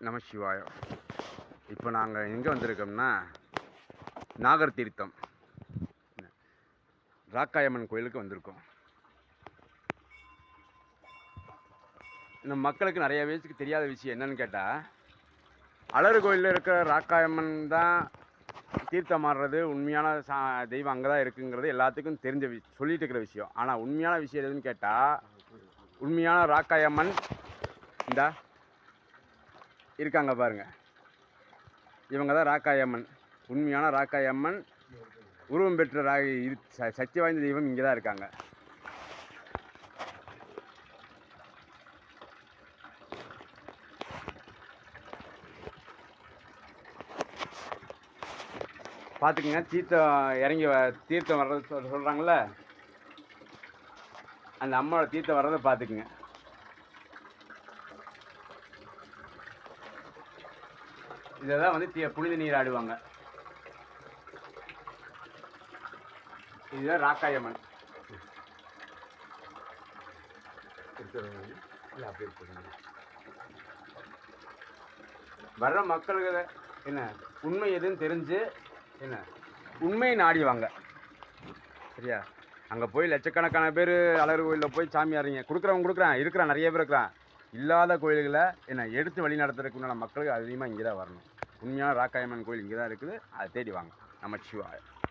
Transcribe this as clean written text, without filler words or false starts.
நம சிவாய. இப்போ நாங்கள் எங்கே வந்திருக்கோம்னா நாகர் தீர்த்தம் ராக்காயம்மன் கோயிலுக்கு வந்திருக்கோம். நம்ம மக்களுக்கு நிறைய பேருக்கு தெரியாத விஷயம் என்னன்னு கேட்டால், அலறு கோயிலில் இருக்கிற ராக்காயம்மன் தான் தீர்த்தம் ஆடுறது உண்மையான தெய்வம் அங்கே தான் இருக்குங்கிறது எல்லாத்துக்கும் தெரிஞ்ச சொல்லிட்டு இருக்கிற விஷயம். ஆனால் உண்மையான விஷயம் எதுன்னு கேட்டால், உண்மையான ராக்காயம்மன் இந்த இருக்காங்க பாருங்கள், இவங்க தான் ராக்காயம்மன். உண்மையான ராக்காயம்மன் உருவம் பெற்ற சக்தி வாய்ந்த தெய்வம் இங்கே தான் இருக்காங்க. பார்த்துக்குங்க, தீர்த்தம் வர்றது சொல்கிறாங்கள, அந்த அம்மாவோட தீர்த்தம் வர்றதை பார்த்துக்குங்க. இதை தான் வந்து புனித நீர் ஆடுவாங்க. இதுதான் ராக்காயம்மன். வர்ற மக்களுக்கு என்ன உண்மை எதுன்னு தெரிஞ்சு என்ன உண்மையை நாடிவாங்க. சரியா? அங்கே போய் லட்சக்கணக்கான பேர் அலறு கோயிலில் போய் சாமி ஆடுறீங்க, கொடுக்குறான் இருக்கிறான், நிறைய பேர் இருக்கிறான். இல்லாத கோயில்களை என்ன எடுத்து வழி நடத்துறதுக்குள்ள மக்களுக்கு அதிகமாக இங்கே தான் வரணும். உண்மையான ராக்காயம்மன் கோயில் இங்கே தான் இருக்குது. அதை தேடி வாங்க. நமச்சிவாய.